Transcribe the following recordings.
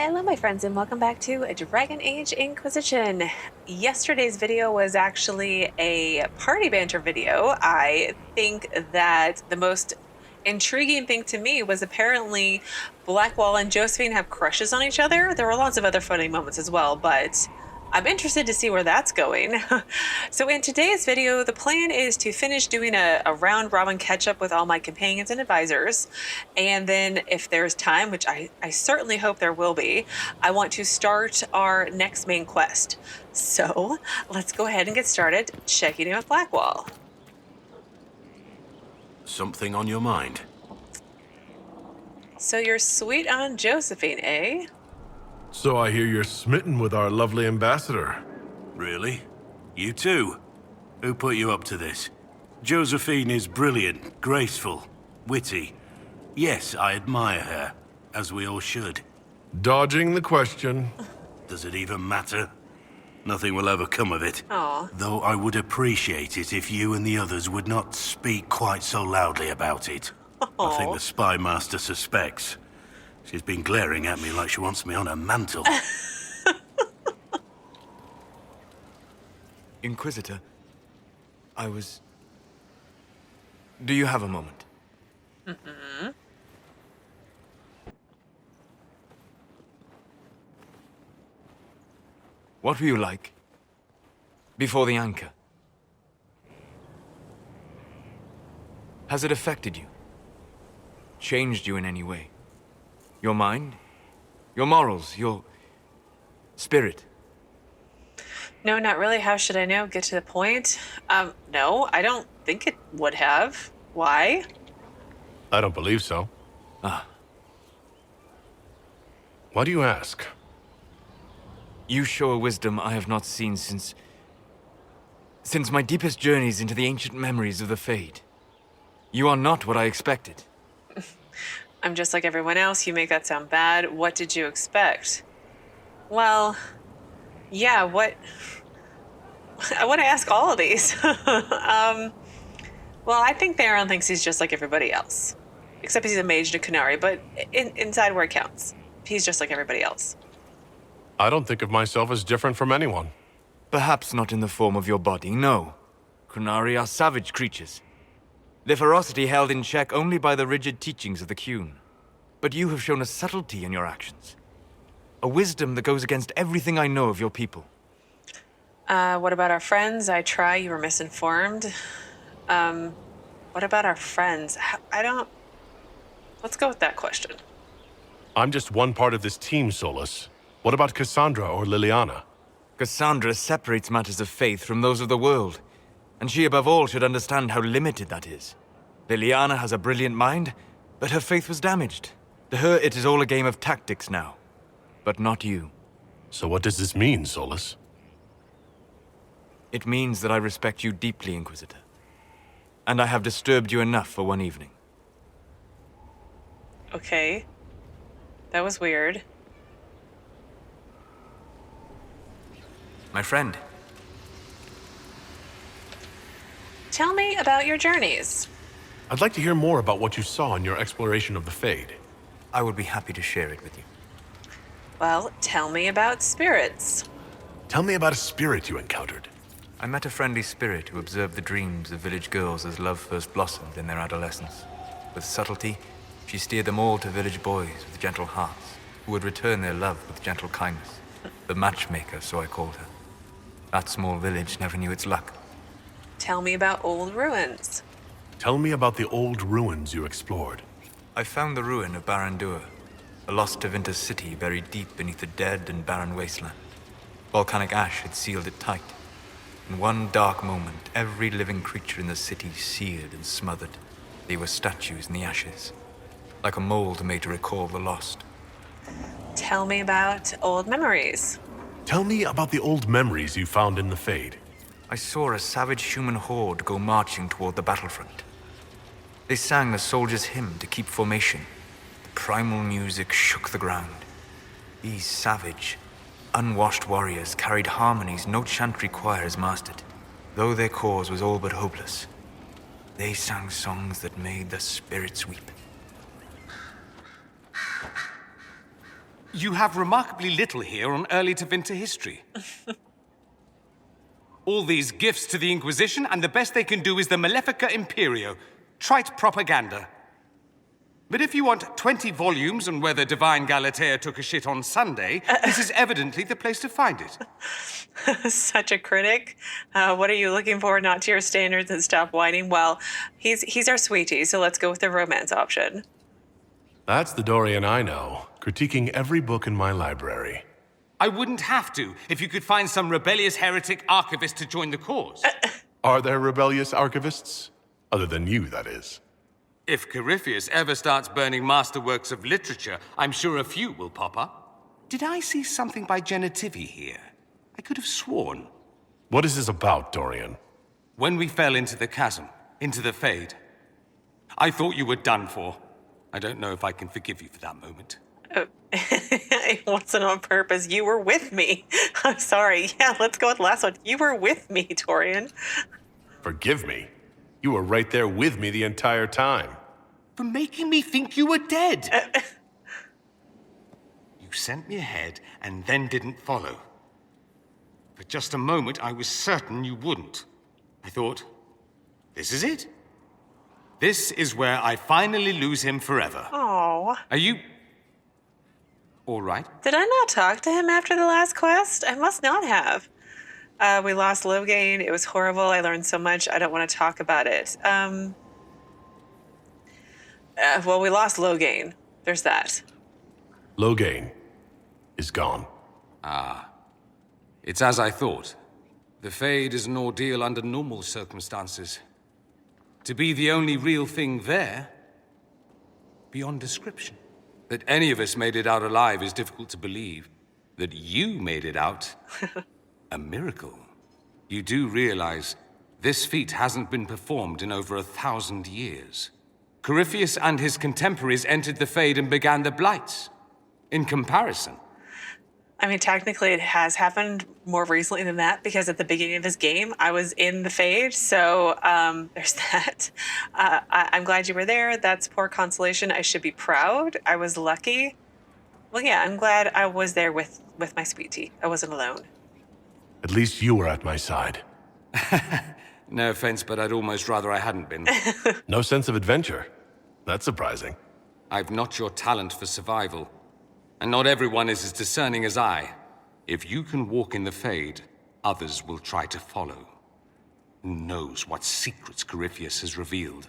Hello my friends and welcome back to Dragon Age Inquisition. Yesterday's video was actually a party banter video. I think that the most intriguing thing to me was apparently Blackwall and Josephine have crushes on each other. There were lots of other funny moments as well, but I'm interested to see where that's going. So in today's video, the plan is to finish doing a round robin catch up with all my companions and advisors. And then if there's time, which I certainly hope there will be, I want to start our next main quest. So let's go ahead and get started checking in with Blackwall. Something on your mind? So you're sweet on Josephine, eh? So I hear you're smitten with our lovely ambassador. Really? You too? Who put you up to this? Josephine is brilliant, graceful, witty. Yes, I admire her, as we all should. Dodging the question. Does it even matter? Nothing will ever come of it. Aw. Though I would appreciate it if you and the others would not speak quite so loudly about it. I think the spy master suspects. She's been glaring at me like she wants me on her mantle. Inquisitor, Do you have a moment? Mm-hmm. What were you like before the anchor? Has it affected you? Changed you in any way? Your mind? Your morals? Your spirit? No, not really. How should I know? Get to the point. No, I don't think it would have. Why? I don't believe so. Ah. Why do you ask? You show a wisdom I have not seen since my deepest journeys into the ancient memories of the Fade. You are not what I expected. I'm just like everyone else. You make that sound bad. What did you expect? Well, yeah, what... I want to ask all of these. Well, I think Theron thinks he's just like everybody else. Except he's a mage and a Qunari, but inside where it counts, he's just like everybody else. I don't think of myself as different from anyone. Perhaps not in the form of your body, no. Qunari are savage creatures. Their ferocity held in check only by the rigid teachings of the Qun. But you have shown a subtlety in your actions. A wisdom that goes against everything I know of your people. What about our friends? I try, you were misinformed. What about our friends? Let's go with that question. I'm just one part of this team, Solas. What about Cassandra or Leliana? Cassandra separates matters of faith from those of the world. And she above all should understand how limited that is. Leliana has a brilliant mind, but her faith was damaged. To her, it is all a game of tactics now. But not you. So what does this mean, Solas? It means that I respect you deeply, Inquisitor. And I have disturbed you enough for one evening. Okay. That was weird. My friend. Tell me about your journeys. I'd like to hear more about what you saw in your exploration of the Fade. I would be happy to share it with you. Well, tell me about spirits. Tell me about a spirit you encountered. I met a friendly spirit who observed the dreams of village girls as love first blossomed in their adolescence. With subtlety, she steered them all to village boys with gentle hearts, who would return their love with gentle kindness. The matchmaker, so I called her. That small village never knew its luck. Tell me about old ruins. Tell me about the old ruins you explored. I found the ruin of Barandur, a lost Tevinter city buried deep beneath a dead and barren wasteland. Volcanic ash had sealed it tight. In one dark moment, every living creature in the city seared and smothered. They were statues in the ashes, like a mold made to recall the lost. Tell me about old memories. Tell me about the old memories you found in the Fade. I saw a savage human horde go marching toward the battlefront. They sang a soldier's hymn to keep formation. The primal music shook the ground. These savage, unwashed warriors carried harmonies no chantry choir has mastered, though their cause was all but hopeless. They sang songs that made the spirits weep. You have remarkably little here on early Tevinter history. All these gifts to the Inquisition, and the best they can do is the Malefica Imperio. Trite propaganda. But if you want 20 volumes on whether Divine Galatea took a shit on Sunday, this is evidently the place to find it. Such a critic. What are you looking for? Not to your standards and stop whining. Well, he's our sweetie, so let's go with the romance option. That's the Dorian I know, critiquing every book in my library. I wouldn't have to if you could find some rebellious heretic archivist to join the cause. Are there rebellious archivists? Other than you, that is. If Corypheus ever starts burning masterworks of literature, I'm sure a few will pop up. Did I see something by Genitivi here? I could have sworn. What is this about, Dorian? When we fell into the chasm, into the Fade, I thought you were done for. I don't know if I can forgive you for that moment. It wasn't on purpose. You were with me. I'm sorry. Yeah, let's go with the last one. You were with me, Dorian. Forgive me. You were right there with me the entire time. For making me think you were dead. You sent me ahead and then didn't follow. For just a moment, I was certain you wouldn't. I thought, this is it. This is where I finally lose him forever. Oh. Are you all right? Did I not talk to him after the last quest? I must not have. We lost Loghain. It was horrible. I learned so much. I don't want to talk about it. Well, we lost Loghain. There's that. Loghain is gone. It's as I thought. The Fade is an ordeal under normal circumstances. To be the only real thing there, beyond description. That any of us made it out alive is difficult to believe. That you made it out, a miracle. You do realize this feat hasn't been performed in over 1,000 years. Corypheus and his contemporaries entered the Fade and began the Blights. In comparison, I mean, technically it has happened more recently than that because at the beginning of this game, I was in the Fade, so there's that. I'm glad you were there. That's poor consolation. I should be proud. I was lucky. Well, yeah, I'm glad I was there with my sweetie. I wasn't alone. At least you were at my side. No offense, but I'd almost rather I hadn't been. No sense of adventure. That's surprising. I've not your talent for survival. And not everyone is as discerning as I. If you can walk in the Fade, others will try to follow. Who knows what secrets Corypheus has revealed?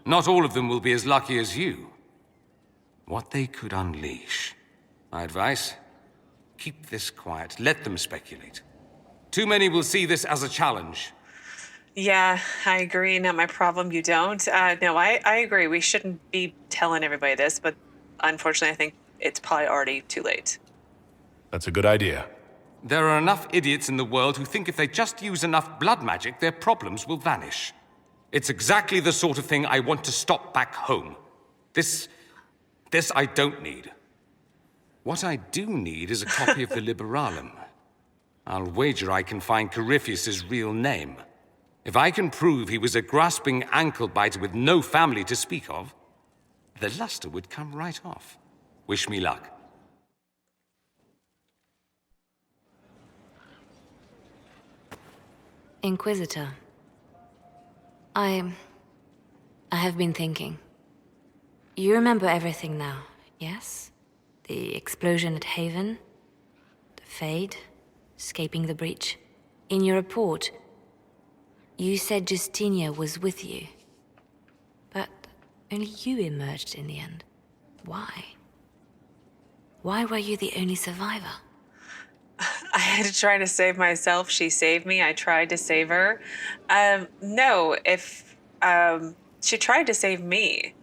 Not all of them will be as lucky as you. What they could unleash. My advice? Keep this quiet. Let them speculate. Too many will see this as a challenge. Yeah, I agree. Not my problem. You don't. No, I agree. We shouldn't be telling everybody this, but unfortunately, I think it's probably already too late. That's a good idea. There are enough idiots in the world who think if they just use enough blood magic, their problems will vanish. It's exactly the sort of thing I want to stop back home. This I don't need. What I do need is a copy of the Liberalum. I'll wager I can find Corypheus's real name. If I can prove he was a grasping ankle-biter with no family to speak of, the luster would come right off. Wish me luck. Inquisitor. I have been thinking. You remember everything now, yes? The explosion at Haven, the Fade, escaping the breach. In your report, you said Justinia was with you. But only you emerged in the end. Why? Why were you the only survivor? I had to try to save myself. She saved me. I tried to save her. No, if she tried to save me.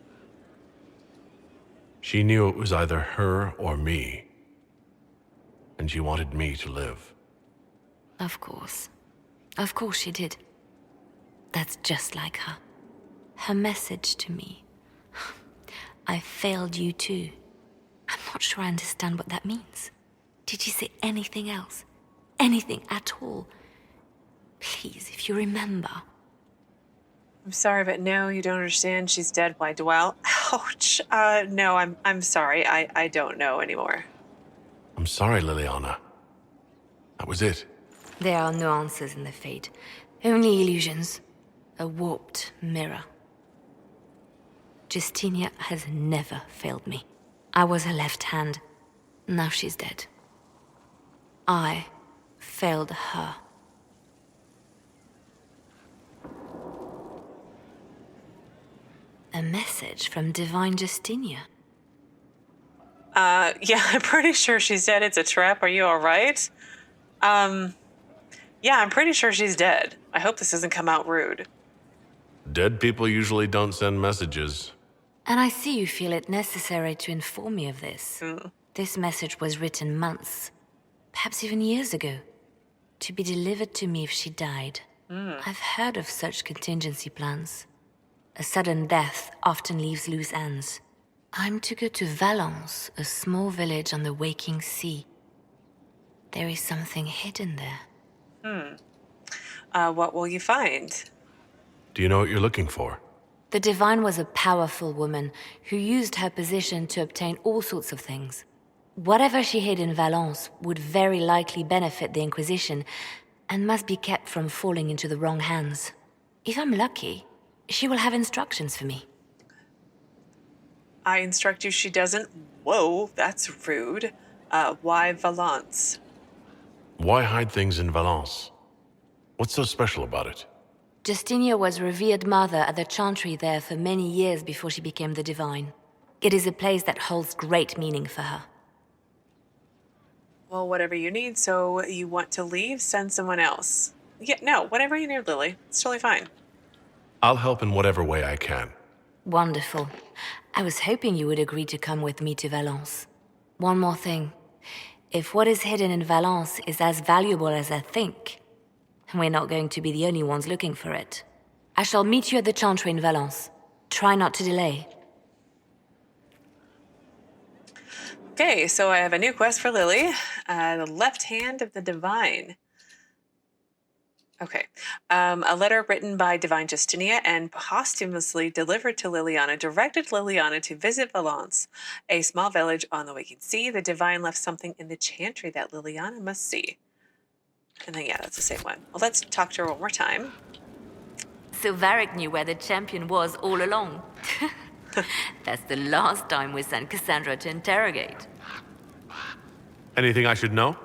She knew it was either her or me. And she wanted me to live. Of course. Of course she did. That's just like her. Her message to me. I failed you too. I'm not sure I understand what that means. Did she say anything else? Anything at all? Please, if you remember. I'm sorry, but no, you don't understand. She's dead. Why dwell? Ouch. No, I'm sorry. I don't know anymore. I'm sorry, Leliana. That was it. There are no answers in the fate, only illusions. A warped mirror. Justinia has never failed me. I was her left hand. Now she's dead. I failed her. A message from Divine Justinia. Yeah, I'm pretty sure she's dead. It's a trap. Are you all right? Yeah, I'm pretty sure she's dead. I hope this doesn't come out rude. Dead people usually don't send messages. And I see you feel it necessary to inform me of this. Mm. This message was written months, perhaps even years ago, to be delivered to me if she died. I've heard of such contingency plans. A sudden death often leaves loose ends. I'm to go to Valence, a small village on the waking sea. There is something hidden there. What will you find? Do you know what you're looking for? The Divine was a powerful woman who used her position to obtain all sorts of things. Whatever she hid in Valence would very likely benefit the Inquisition and must be kept from falling into the wrong hands. If I'm lucky, she will have instructions for me. I instruct you she doesn't. Whoa, that's rude. Why Valence? Why hide things in Valence? What's so special about it? Justinia was revered mother at the chantry there for many years before she became the Divine. It is a place that holds great meaning for her. Well, whatever you need, so you want to leave, send someone else. Yeah, no, whatever you need, Lily. It's totally fine. I'll help in whatever way I can. Wonderful. I was hoping you would agree to come with me to Valence. One more thing. If what is hidden in Valence is as valuable as I think, we're not going to be the only ones looking for it. I shall meet you at the chantry in Valence. Try not to delay. Okay, so I have a new quest for Lily. The left hand of the Divine. Okay. A letter written by Divine Justinia and posthumously delivered to Leliana directed Leliana to visit Valence, a small village on the waking sea. The Divine left something in the chantry that Leliana must see. And then, yeah, that's the same one. Well, let's talk to her one more time. So Varric knew where the champion was all along. That's the last time we sent Cassandra to interrogate. Anything I should know?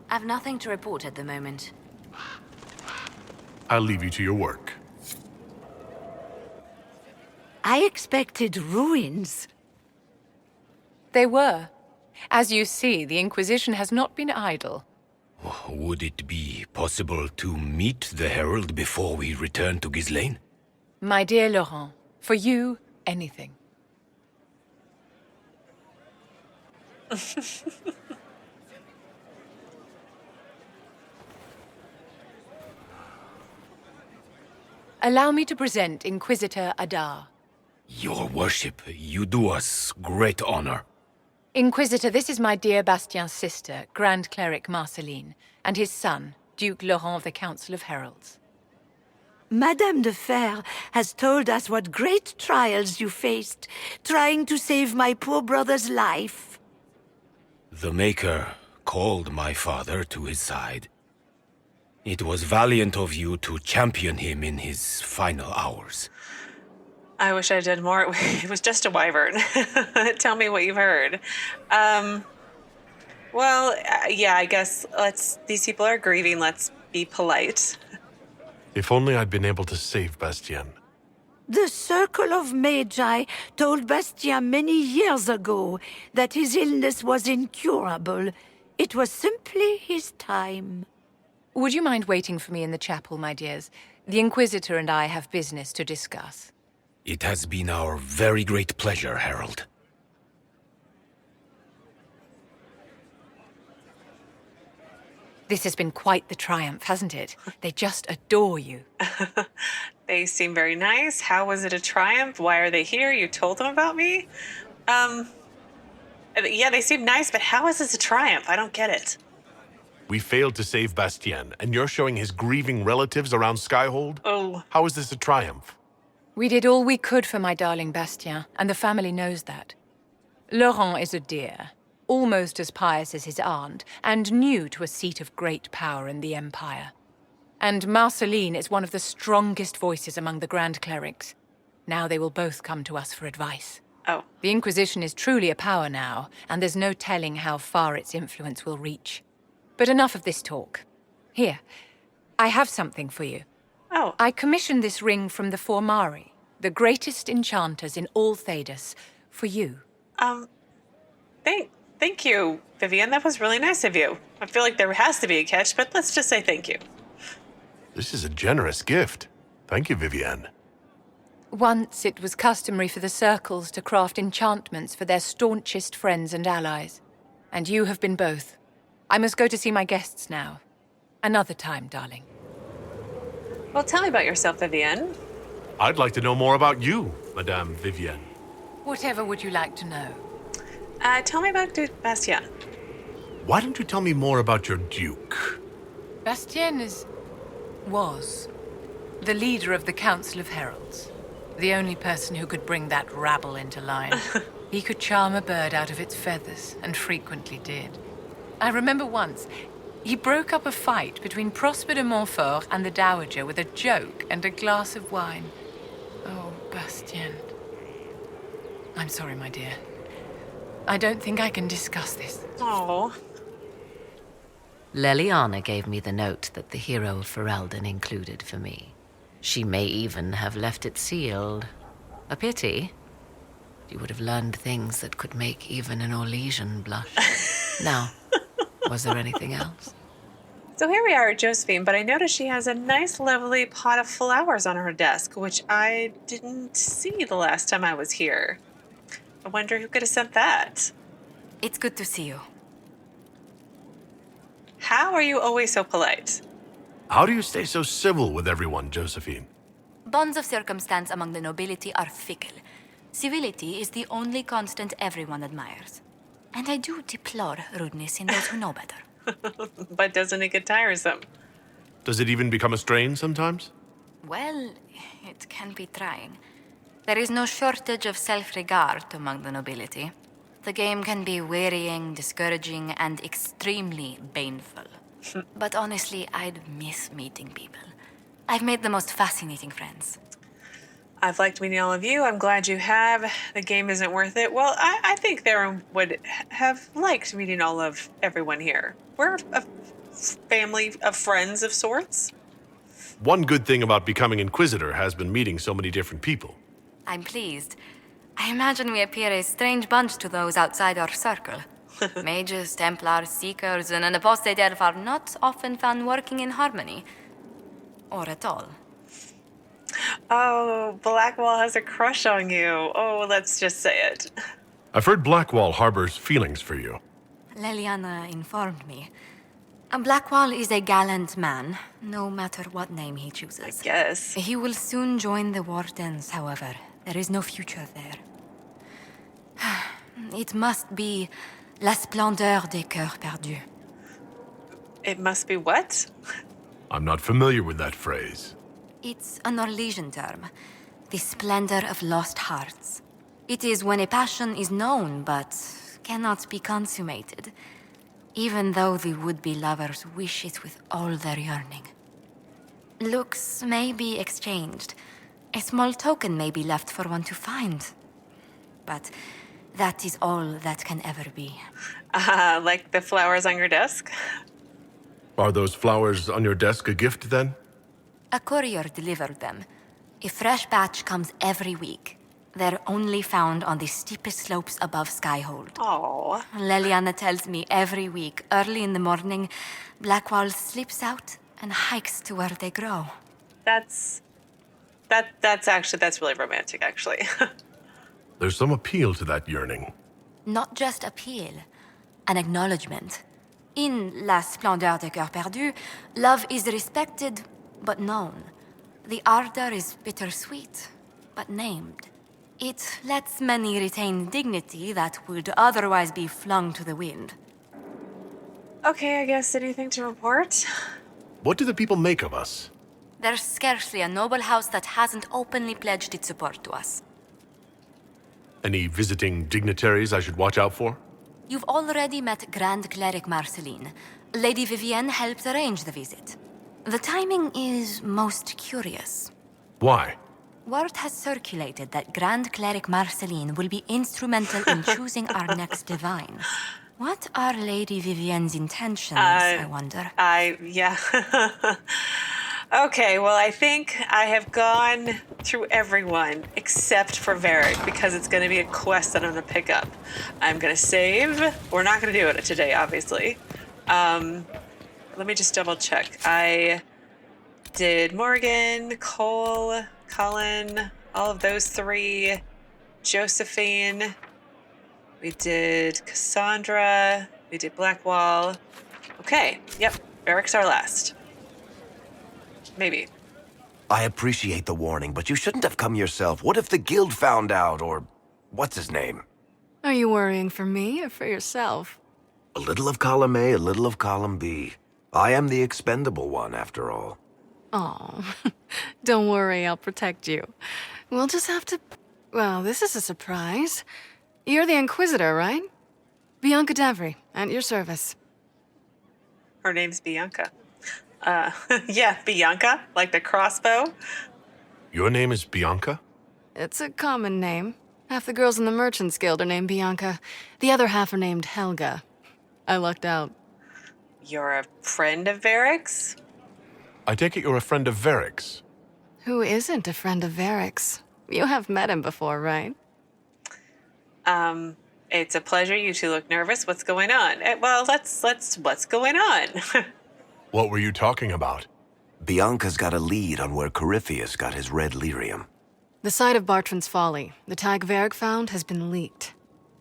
I've nothing to report at the moment. I'll leave you to your work. I expected ruins. They were. As you see, the Inquisition has not been idle. Would it be possible to meet the Herald before we return to Ghislain? My dear Laurent, for you, anything. Allow me to present Inquisitor Adar. Your worship, you do us great honor. Inquisitor, this is my dear Bastien's sister, Grand Cleric Marcelline, and his son, Duke Laurent of the Council of Heralds. Madame de Fer has told us what great trials you faced, trying to save my poor brother's life. The Maker called my father to his side. It was valiant of you to champion him in his final hours. I wish I did more. It was just a wyvern. Tell me what you've heard. Well, yeah, I guess these people are grieving. Let's be polite. If only I'd been able to save Bastien. The Circle of Magi told Bastien many years ago that his illness was incurable. It was simply his time. Would you mind waiting for me in the chapel, my dears? The Inquisitor and I have business to discuss. It has been our very great pleasure, Herald. This has been quite the triumph, hasn't it? They just adore you. They seem very nice. How was it a triumph? Why are they here? You told them about me? Yeah, they seem nice, but how is this a triumph? I don't get it. We failed to save Bastien, and you're showing his grieving relatives around Skyhold? Oh. How is this a triumph? We did all we could for my darling Bastien, and the family knows that. Laurent is a dear. almost as pious as his aunt, and new to a seat of great power in the Empire. And Marcelline is one of the strongest voices among the Grand Clerics. Now they will both come to us for advice. Oh. The Inquisition is truly a power now, and there's no telling how far its influence will reach. But enough of this talk. Here, I have something for you. Oh. I commissioned this ring from the Formari, the greatest enchanters in all Thedas, for you. Thank you, Vivienne. That was really nice of you. I feel like there has to be a catch, but let's just say thank you. This is a generous gift. Thank you, Vivienne. Once it was customary for the circles to craft enchantments for their staunchest friends and allies. And you have been both. I must go to see my guests now. Another time, darling. Well, tell me about yourself, Vivienne. I'd like to know more about you, Madame Vivienne. Whatever would you like to know? Tell me about Bastien. Why don't you tell me more about your Duke? Bastien was the leader of the Council of Heralds. The only person who could bring that rabble into line. He could charm a bird out of its feathers, and frequently did. I remember once, he broke up a fight between Prosper de Montfort and the Dowager with a joke and a glass of wine. Oh, Bastien. I'm sorry, my dear. I don't think I can discuss this. Oh. Leliana gave me the note that the hero of Ferelden included for me. She may even have left it sealed. A pity. She would have learned things that could make even an Orlesian blush. Now, was there anything else? So here we are at Josephine, but I noticed she has a nice, lovely pot of flowers on her desk, which I didn't see the last time I was here. I wonder who could have sent that. It's good to see you. How are you always so polite? How do you stay so civil with everyone, Josephine? Bonds of circumstance among the nobility are fickle. Civility is the only constant everyone admires. And I do deplore rudeness in those who know better. But doesn't it get tiresome? Does it even become a strain sometimes? Well, it can be trying. There is no shortage of self-regard among the nobility. The game can be wearying, discouraging, and extremely baneful. But honestly, I'd miss meeting people. I've made the most fascinating friends. I've liked meeting all of you. I'm glad you have. The game isn't worth it. Well, I think Theron would have liked meeting all of everyone here. We're a family of friends of sorts. One good thing about becoming Inquisitor has been meeting so many different people. I'm pleased. I imagine we appear a strange bunch to those outside our circle. Mages, Templars, Seekers, and an apostate elf are not often found working in harmony. Or at all. Oh, Blackwall has a crush on you. Oh, let's just say it. I've heard Blackwall harbors feelings for you. Leliana informed me. Blackwall is a gallant man, no matter what name he chooses. Yes. He will soon join the Wardens, however. There is no future there. It must be la splendeur des cœurs perdus. It must be what? I'm not familiar with that phrase. It's an Orlesian term. The splendor of lost hearts. It is when a passion is known, but cannot be consummated. Even though the would-be lovers wish it with all their yearning. Looks may be exchanged. A small token may be left for one to find. But that is all that can ever be. Like the flowers on your desk? Are those flowers on your desk a gift, then? A courier delivered them. A fresh batch comes every week. They're only found on the steepest slopes above Skyhold. Oh. Leliana tells me every week, early in the morning, Blackwall slips out and hikes to where they grow. That's really romantic, actually. There's some appeal to that yearning. Not just appeal, an acknowledgement. In La Splendeur des Cœurs Perdus, love is respected, but known. The ardor is bittersweet, but named. It lets many retain dignity that would otherwise be flung to the wind. Okay, I guess anything to report? What do the people make of us? There's scarcely a noble house that hasn't openly pledged its support to us. Any visiting dignitaries I should watch out for? You've already met Grand Cleric Marcelline. Lady Vivienne helped arrange the visit. The timing is most curious. Why? Word has circulated that Grand Cleric Marcelline will be instrumental in choosing our next divine. What are Lady Vivienne's intentions, I wonder? Yeah. Okay, well, I think I have gone through everyone except for Varric because it's going to be a quest that I'm going to pick up. I'm going to save. We're not going to do it today, obviously. Let me just double check. I did Morrigan, Cole, Cullen, all of those three. Josephine. We did Cassandra. We did Blackwall. Okay, yep. Varric's our last. Maybe. I appreciate the warning, but you shouldn't have come yourself. What if the guild found out, or what's his name? Are you worrying for me or for yourself? A little of column A, a little of column B. I am the expendable one, after all. Oh, don't worry, I'll protect you. We'll just have to... Well, this is a surprise. You're the Inquisitor, right? Bianca Davri, at your service. Her name's Bianca. Yeah, Bianca, like the crossbow. Your name is Bianca? It's a common name. Half the girls in the Merchants Guild are named Bianca. The other half are named Helga. I lucked out. You're a friend of Varric's? I take it you're a friend of Varric's. Who isn't a friend of Varric's? You have met him before, right? It's a pleasure. You two look nervous. What's going on? Well, what's going on? What were you talking about? Bianca's got a lead on where Corypheus got his red lyrium. The site of Bartran's Folly, the tag Varric found, has been leaked.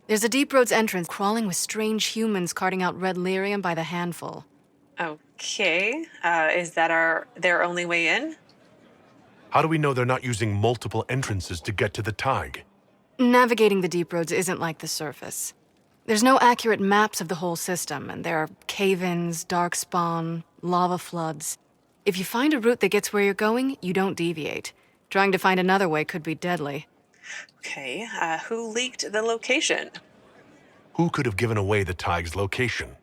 There's a deep roads entrance crawling with strange humans carting out red lyrium by the handful. Okay. Is that their only way in? How do we know they're not using multiple entrances to get to the Tig? Navigating the deep roads isn't like the surface. There's no accurate maps of the whole system, and there are cave-ins, dark spawn, lava floods. If you find a route that gets where you're going, you don't deviate. Trying to find another way could be deadly. Okay, who leaked the location? Who could have given away the Tig's location?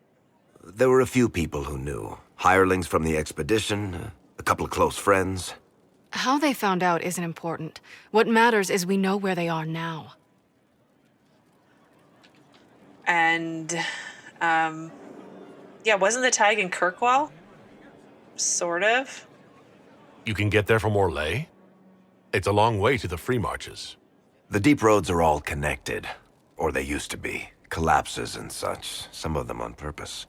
There were a few people who knew. Hirelings from the expedition, a couple of close friends. How they found out isn't important. What matters is we know where they are now. And, yeah, wasn't the Tig in Kirkwall? Sort of. You can get there from Orlais? It's a long way to the free marches. The deep roads are all connected. Or they used to be. Collapses and such, some of them on purpose.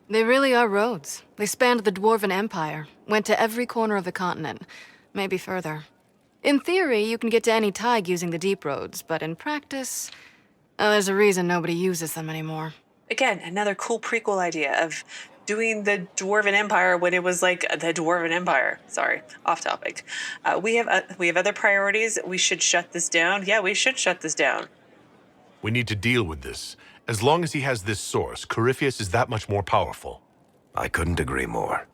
They really are roads. They spanned the Dwarven Empire, went to every corner of the continent, maybe further. In theory, you can get to any Tig using the deep roads, but in practice... there's a reason nobody uses them anymore. Again, another cool prequel idea of doing the Dwarven Empire when it was like the Dwarven Empire. Sorry, off topic. We have other priorities. We should shut this down. Yeah, we should shut this down. We need to deal with this. As long as he has this source, Corypheus is that much more powerful. I couldn't agree more.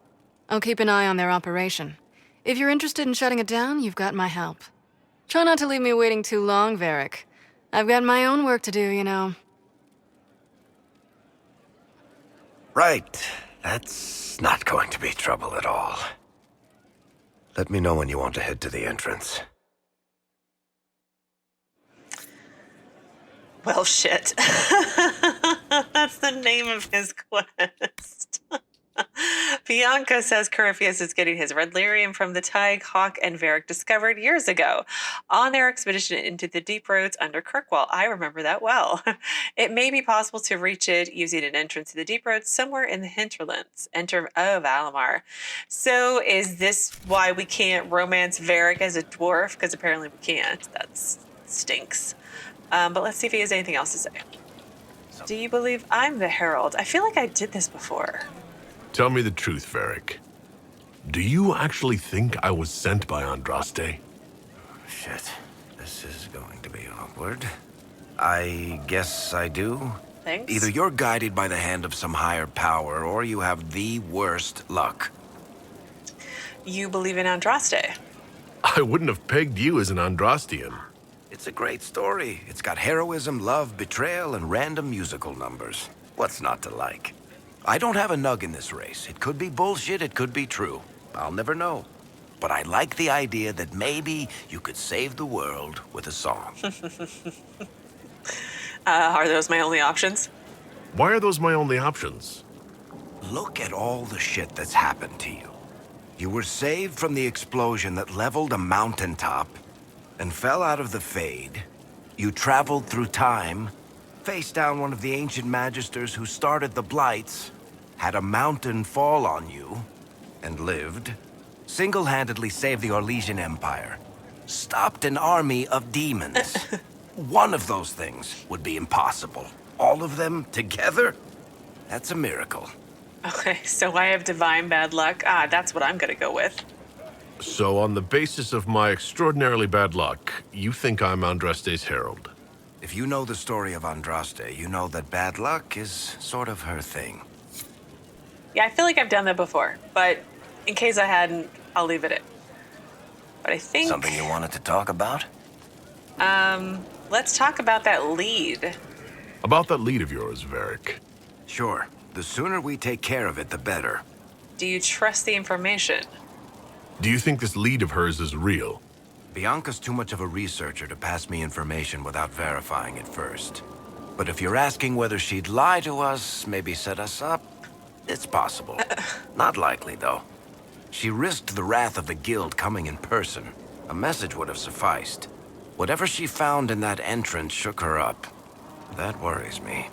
I'll keep an eye on their operation. If you're interested in shutting it down, you've got my help. Try not to leave me waiting too long, Varric. I've got my own work to do, you know. Right. That's not going to be trouble at all. Let me know when you want to head to the entrance. Well, shit. That's the name of his quest. Bianca says Corypheus is getting his red lyrium from the Tig Hawk and Varric discovered years ago on their expedition into the deep roads under Kirkwall. I remember that well. It may be possible to reach it using an entrance to the deep roads somewhere in the hinterlands. Enter of Alamar. So is this why we can't romance Varric as a dwarf? Because apparently we can't. That stinks. But let's see if he has anything else to say. Do you believe I'm the Herald? I feel like I did this before. Tell me the truth, Varric. Do you actually think I was sent by Andraste? Shit. This is going to be awkward. I guess I do. Thanks. Either you're guided by the hand of some higher power, or you have the worst luck. You believe in Andraste? I wouldn't have pegged you as an Andrastian. It's a great story. It's got heroism, love, betrayal, and random musical numbers. What's not to like? I don't have a nug in this race. It could be bullshit, it could be true. I'll never know. But I like the idea that maybe you could save the world with a song. Are those my only options? Why are those my only options? Look at all the shit that's happened to you. You were saved from the explosion that leveled a mountaintop and fell out of the Fade. You traveled through time, faced down one of the ancient magisters who started the Blights, had a mountain fall on you, and lived. Single-handedly saved the Orlesian Empire. Stopped an army of demons. One of those things would be impossible. All of them together? That's a miracle. Okay, so I have divine bad luck. That's what I'm gonna go with. So on the basis of my extraordinarily bad luck, you think I'm Andraste's herald? If you know the story of Andraste, you know that bad luck is sort of her thing. Yeah, I feel like I've done that before, but in case I hadn't, I'll leave it in. But I think... Something you wanted to talk about? Let's talk about that lead. About that lead of yours, Varric. Sure. The sooner we take care of it, the better. Do you trust the information? Do you think this lead of hers is real? Bianca's too much of a researcher to pass me information without verifying it first. But if you're asking whether she'd lie to us, maybe set us up, it's possible. Not likely, though. She risked the wrath of the guild coming in person. A message would have sufficed. Whatever she found in that entrance shook her up. That worries me.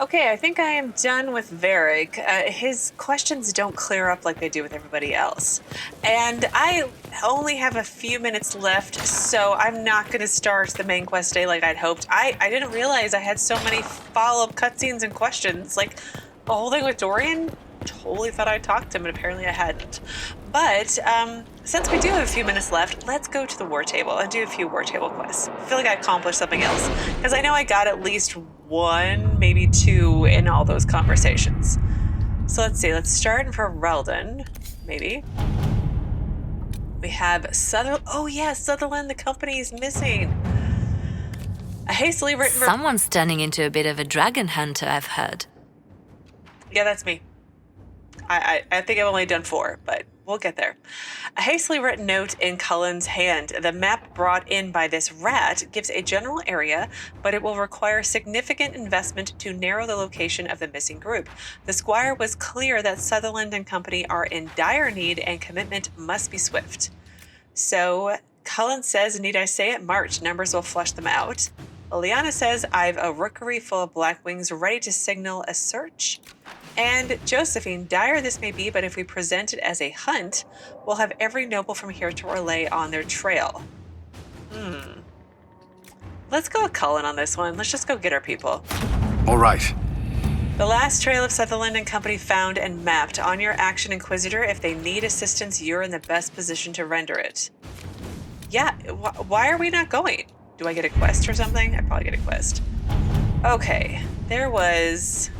Okay, I think I am done with Varric. His questions don't clear up like they do with everybody else. And I only have a few minutes left, so I'm not going to start the main quest day like I'd hoped. I didn't realize I had so many follow-up cutscenes and questions. Like, the whole thing with Dorian, totally thought I'd talked to him, and apparently I hadn't. But since we do have a few minutes left, let's go to the war table and do a few war table quests. I feel like I accomplished something else, because I know I got at least one, maybe two in all those conversations. So let's see, let's start in for Relden, maybe. We have Sutherland. Oh yeah, Sutherland, the company is missing. A hastily written... Someone's turning into a bit of a dragon hunter, I've heard. Yeah, that's me. I think I've only done 4, but we'll get there. A hastily written note in Cullen's hand. The map brought in by this rat gives a general area, but it will require significant investment to narrow the location of the missing group. The squire was clear that Sutherland and company are in dire need and commitment must be swift. So Cullen says, need I say it? March. Numbers will flush them out. Leliana says, I've a rookery full of blackwings ready to signal a search. And Josephine, dire this may be, but if we present it as a hunt, we'll have every noble from here to Orlais on their trail. Let's go with Cullen on this one. Let's just go get our people. All right. The last trail of Sutherland and company found and mapped. On your action, Inquisitor. If they need assistance, you're in the best position to render it. Yeah, why are we not going? Do I get a quest or something? I probably get a quest. Okay, there was...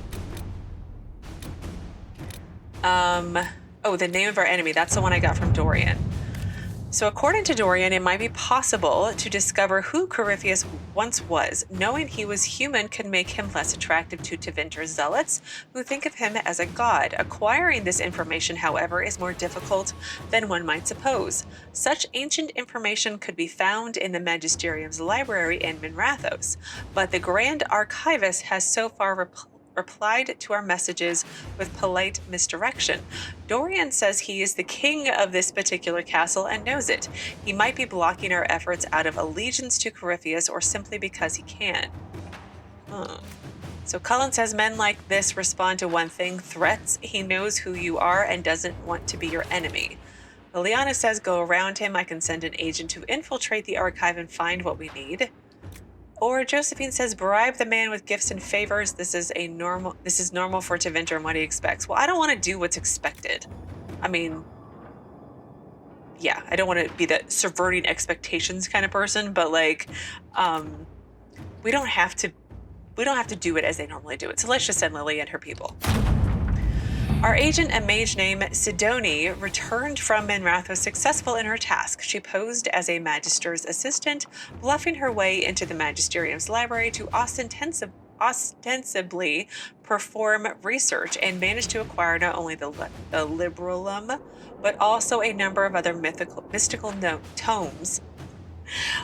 the name of our enemy. That's the one I got from Dorian. So according to Dorian, it might be possible to discover who Corypheus once was. Knowing he was human can make him less attractive to Tevinter's zealots, who think of him as a god. Acquiring this information, however, is more difficult than one might suppose. Such ancient information could be found in the Magisterium's library in Minrathos, but the Grand Archivist has so far replied to our messages with polite misdirection. Dorian says he is the king of this particular castle and knows it. He might be blocking our efforts out of allegiance to Corypheus or simply because he can. So Cullen says men like this respond to one thing, threats. He knows who you are and doesn't want to be your enemy. Leliana says go around him. I can send an agent to infiltrate the archive and find what we need. Or Josephine says, bribe the man with gifts and favors. This is normal for Tevinter and what he expects. Well, I don't want to do what's expected. I mean, yeah, I don't want to be the subverting expectations kind of person, but like, we don't have to do it as they normally do it. So let's just send Lily and her people. Our agent, a mage named Sidony, returned from Minrath was successful in her task. She posed as a magister's assistant, bluffing her way into the magisterium's library to ostensibly perform research, and managed to acquire not only the Liberalum, but also a number of other mystical tomes,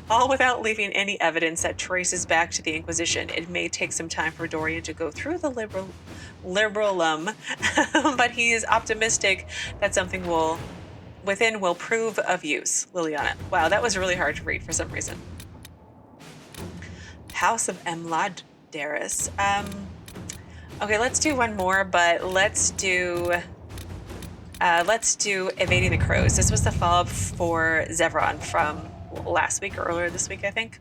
all without leaving any evidence that traces back to the Inquisition. It may take some time for Dorian to go through the Liberalum, but he is optimistic that something within will prove of use. Leliana. Wow, that was really hard to read for some reason. House of Emladaris. Okay, let's do one more, but let's do Evading the Crows. This was the follow-up for Zevran from last week or earlier this week, I think.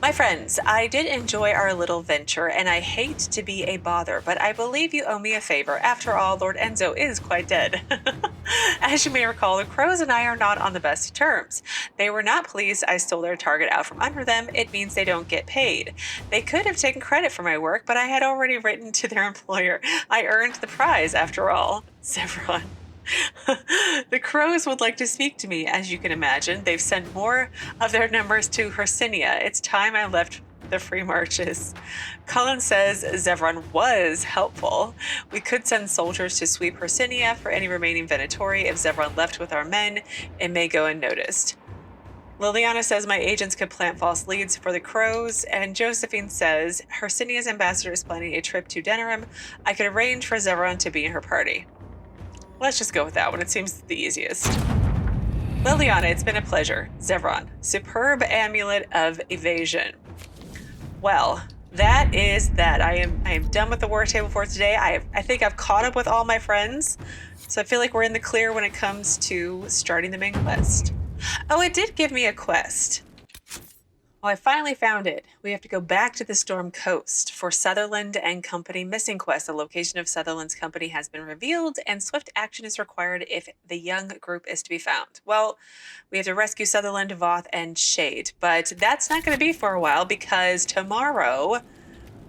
My friends, I did enjoy our little venture, and I hate to be a bother, but I believe you owe me a favor. After all, Lord Enzo is quite dead. As you may recall, the Crows and I are not on the best of terms. They were not pleased I stole their target out from under them. It means they don't get paid. They could have taken credit for my work, but I had already written to their employer. I earned the prize, after all. Zevran. The Crows would like to speak to me, as you can imagine. They've sent more of their numbers to Hercynia. It's time I left the free marches. Cullen says Zevran was helpful. We could send soldiers to sweep Hercynia for any remaining Venatori. If Zevran left with our men, it may go unnoticed. Leliana says my agents could plant false leads for the Crows, and Josephine says Hercynia's ambassador is planning a trip to Denerim. I could arrange for Zevran to be in her party. Let's just go with that one. It seems the easiest. Leliana, it's been a pleasure. Zevran, superb amulet of evasion. Well, that is that. I am done with the war table for today. I think I've caught up with all my friends, so I feel like we're in the clear when it comes to starting the main quest. Oh, it did give me a quest. Well, I finally found it. We have to go back to the Storm Coast for Sutherland and Company missing quest. The location of Sutherland's company has been revealed, and swift action is required if the young group is to be found. Well, we have to rescue Sutherland, Voth, and Shayd, but that's not going to be for a while because tomorrow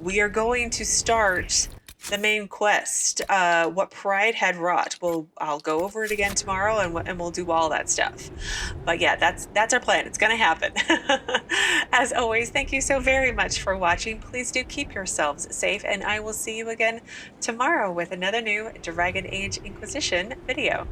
we are going to start the main quest, what Pride had wrought. I'll go over it again tomorrow, and we'll do all that stuff. But yeah, that's our plan. It's gonna happen. As always, thank you so very much for watching. Please do keep yourselves safe, and I will see you again tomorrow with another new Dragon Age Inquisition video.